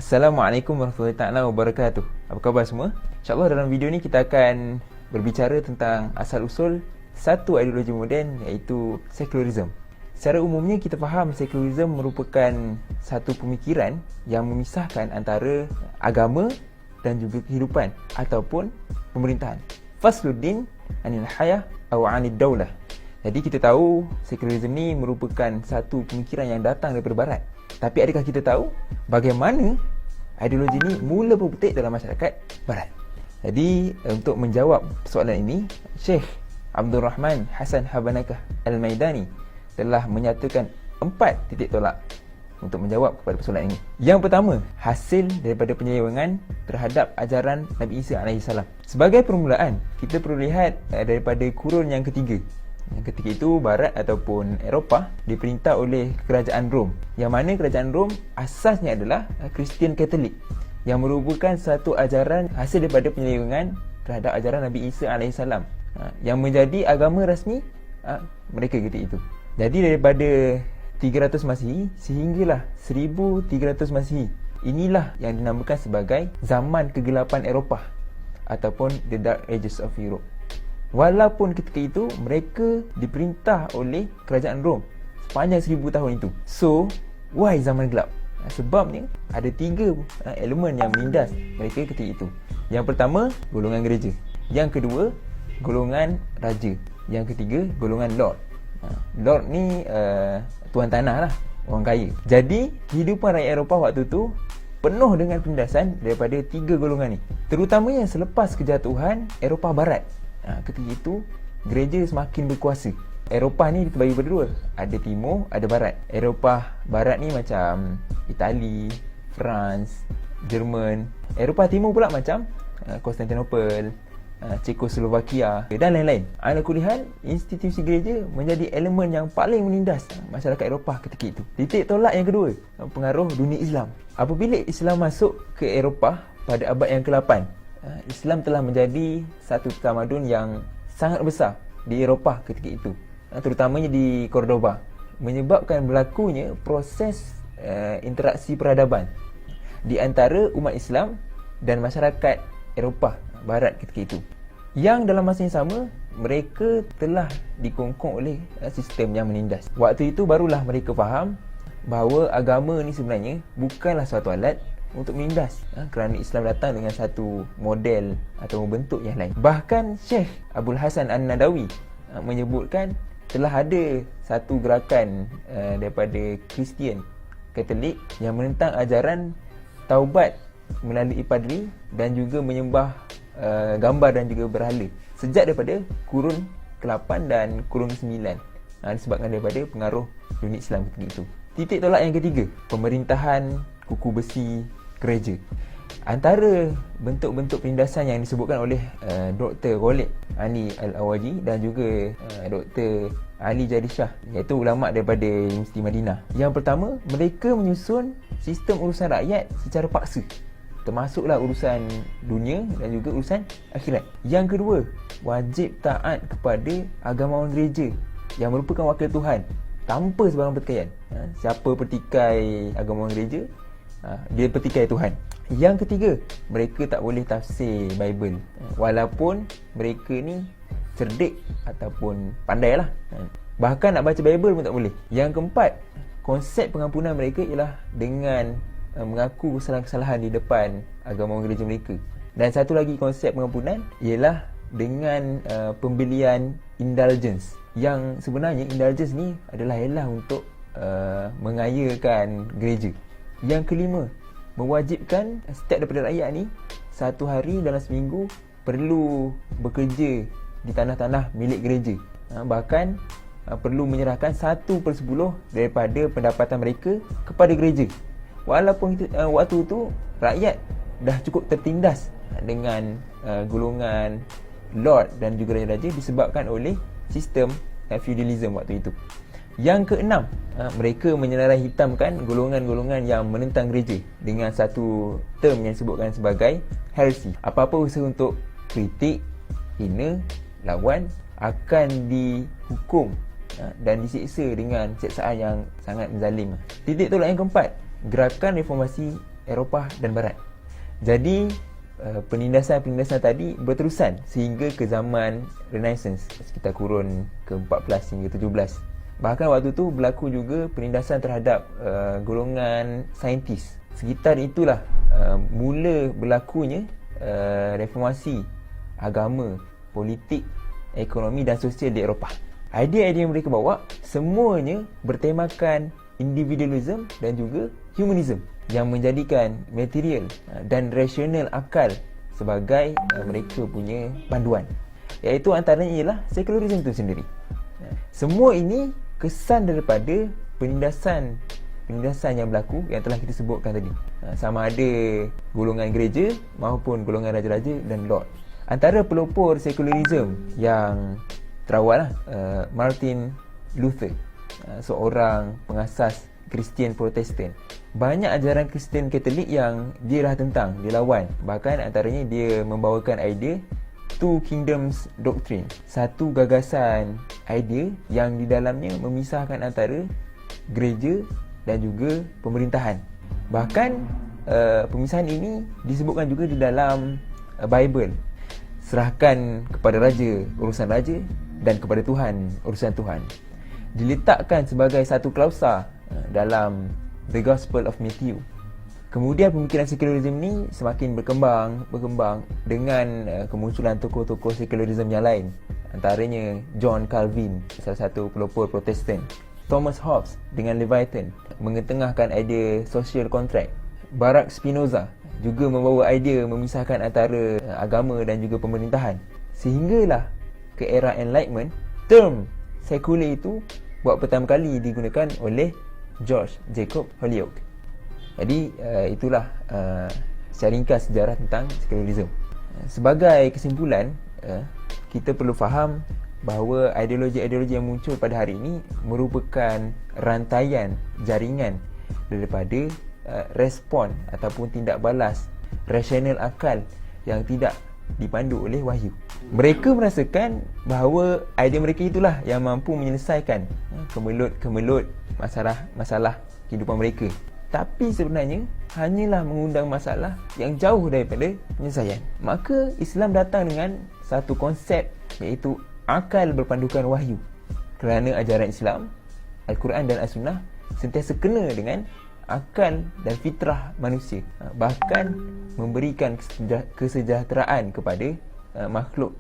Assalamualaikum warahmatullahi taala wabarakatuh. Apa khabar semua? InsyaAllah dalam video ni kita akan berbicara tentang asal-usul satu ideologi moden, iaitu sekularisme. Secara umumnya kita faham sekularisme merupakan satu pemikiran yang memisahkan antara agama dan juga kehidupan ataupun pemerintahan. Fasluddin anil hayah aw anid daulah. Jadi kita tahu sekularisme ni merupakan satu pemikiran yang datang daripada barat. Tapi adakah kita tahu bagaimana ideologi ini mula berpetik dalam masyarakat barat? Jadi untuk menjawab soalan ini, Syekh Abdul Rahman Hassan Habanakah Al-Maidani telah menyatakan 4 titik tolak untuk menjawab kepada persoalan ini. Yang pertama, hasil daripada penyelewengan terhadap ajaran Nabi Isa AS. Sebagai permulaan, kita perlu lihat daripada kurun yang ketiga. Yang ketika itu Barat ataupun Eropah diperintah oleh kerajaan Rom, yang mana kerajaan Rom asasnya adalah Kristian Katolik, yang merupakan satu ajaran hasil daripada penyelewengan terhadap ajaran Nabi Isa AS, yang menjadi agama rasmi mereka ketika itu. Jadi daripada 300 Masihi sehinggalah 1300 Masihi, inilah yang dinamakan sebagai zaman kegelapan Eropah ataupun the Dark Ages of Europe. Walaupun ketika itu mereka diperintah oleh kerajaan Rom sepanjang 1000 tahun itu. So, why zaman gelap? Sebabnya ada 3 elemen yang menindas mereka ketika itu. Yang pertama, golongan gereja. Yang kedua, golongan raja. Yang ketiga, golongan lord. Lord ni tuan tanah lah, orang kaya. Jadi kehidupan rakyat Eropah waktu tu penuh dengan penindasan daripada 3 golongan ni, terutamanya selepas kejatuhan Eropah Barat. Ketika itu gereja semakin berkuasa. Eropah ni terbagi berdua, ada timur, ada barat. Eropah barat ni macam Itali, France, Jerman. Eropah timur pula macam Konstantinopel, Czechoslovakia dan lain-lain. Ala kulihan, institusi gereja menjadi elemen yang paling menindas masyarakat Eropah ketika itu. Titik tolak yang kedua, pengaruh dunia Islam. Apabila Islam masuk ke Eropah pada abad yang ke-8, Islam telah menjadi satu tamadun yang sangat besar di Eropah ketika itu, terutamanya di Cordoba, menyebabkan berlakunya proses interaksi peradaban di antara umat Islam dan masyarakat Eropah Barat ketika itu, yang dalam masa yang sama mereka telah dikongkong oleh sistem yang menindas. Waktu itu barulah mereka faham bahawa agama ni sebenarnya bukanlah suatu alat untuk menindas, kerana Islam datang dengan satu model atau bentuk yang lain. Bahkan Syekh Abdul Hasan An-Nadawi menyebutkan telah ada satu gerakan daripada Kristian Katolik yang menentang ajaran taubat melalui padri dan juga menyembah gambar dan juga berhala sejak daripada kurun ke-8 dan kurun ke-9, disebabkan daripada pengaruh dunia Islam ketika itu. Titik tolak yang ketiga, pemerintahan kuku besi gereja. Antara bentuk-bentuk penindasan yang disebutkan oleh Dr. Khalid Ali Al-Awaji dan juga Dr. Ali Jadi Shah, iaitu ulama daripada Universiti Madinah. Yang pertama, mereka menyusun sistem urusan rakyat secara paksa, termasuklah urusan dunia dan juga urusan akhirat. Yang kedua, wajib taat kepada agamawan gereja yang merupakan wakil Tuhan tanpa sebarang pertikaian. Siapa pertikai agamawan gereja, dia pertikai Tuhan. Yang ketiga, mereka tak boleh tafsir Bible, walaupun mereka ni cerdik ataupun pandai lah. Bahkan nak baca Bible pun tak boleh. Yang keempat, konsep pengampunan mereka ialah dengan mengaku kesalahan-kesalahan di depan agamawan gereja mereka. Dan satu lagi konsep pengampunan ialah dengan pembelian indulgence, yang sebenarnya indulgence ni adalah elah untuk mengayakan gereja. Yang kelima, mewajibkan setiap daripada rakyat ni 1 hari dalam seminggu perlu bekerja di tanah-tanah milik gereja. Bahkan perlu menyerahkan 1/10 daripada pendapatan mereka kepada gereja. Walaupun waktu itu rakyat dah cukup tertindas dengan golongan lord dan juga raja-raja disebabkan oleh sistem feudalism waktu itu. Yang keenam, mereka menyelarai hitamkan golongan-golongan yang menentang gereja dengan satu term yang disebutkan sebagai heresy. Apa-apa usaha untuk kritik, hina, lawan akan dihukum dan disiksa dengan siksaan yang sangat zalim. Titik tolak yang keempat, gerakan reformasi Eropah dan Barat. Jadi penindasan-penindasan tadi berterusan sehingga ke zaman Renaissance, sekitar kurun ke-14 hingga 17. Bahkan waktu tu berlaku juga penindasan terhadap golongan saintis. Sekitar itulah mula berlakunya reformasi agama, politik, ekonomi dan sosial di Eropah. Idea-idea yang mereka bawa semuanya bertemakan individualism dan juga humanism yang menjadikan material dan rasional akal sebagai mereka punya panduan. Iaitu antaranya ialah sekularisme itu sendiri. Semua ini kesan daripada penindasan yang berlaku yang telah kita sebutkan tadi. Sama ada golongan gereja maupun golongan raja-raja dan lord. Antara pelopor sekularisme yang terawal Martin Luther, seorang pengasas Kristian Protestan. Banyak ajaran Kristian Katolik yang dia dah tentang, dia lawan. Bahkan antaranya dia membawakan idea Two Kingdoms Doctrine, satu gagasan idea yang di dalamnya memisahkan antara gereja dan juga pemerintahan. Bahkan pemisahan ini disebutkan juga di dalam Bible. Serahkan kepada raja urusan raja dan kepada Tuhan urusan Tuhan. Diletakkan sebagai satu klausa dalam The Gospel of Matthew. Kemudian pemikiran sekularisme ni semakin berkembang dengan kemunculan tokoh-tokoh sekularisme yang lain. Antaranya John Calvin, salah satu pelopor Protestan. Thomas Hobbes dengan Leviathan mengetengahkan idea social contract. Baruch Spinoza juga membawa idea memisahkan antara agama dan juga pemerintahan. Sehinggalah ke era Enlightenment, term sekular itu buat pertama kali digunakan oleh George Jacob Holyoake. Jadi itulah secara ringkas sejarah tentang sekularisme. Sebagai kesimpulan, kita perlu faham bahawa ideologi-ideologi yang muncul pada hari ini merupakan rantaian jaringan daripada respon ataupun tindak balas rasional akal yang tidak dipandu oleh wahyu. Mereka merasakan bahawa idea mereka itulah yang mampu menyelesaikan kemelut masalah kehidupan mereka. Tapi sebenarnya hanyalah mengundang masalah yang jauh daripada penyelesaian. Maka Islam datang dengan satu konsep, iaitu akal berpandukan wahyu. Kerana ajaran Islam, Al-Quran dan As-Sunnah sentiasa kena dengan akal dan fitrah manusia, bahkan memberikan kesejahteraan kepada makhluk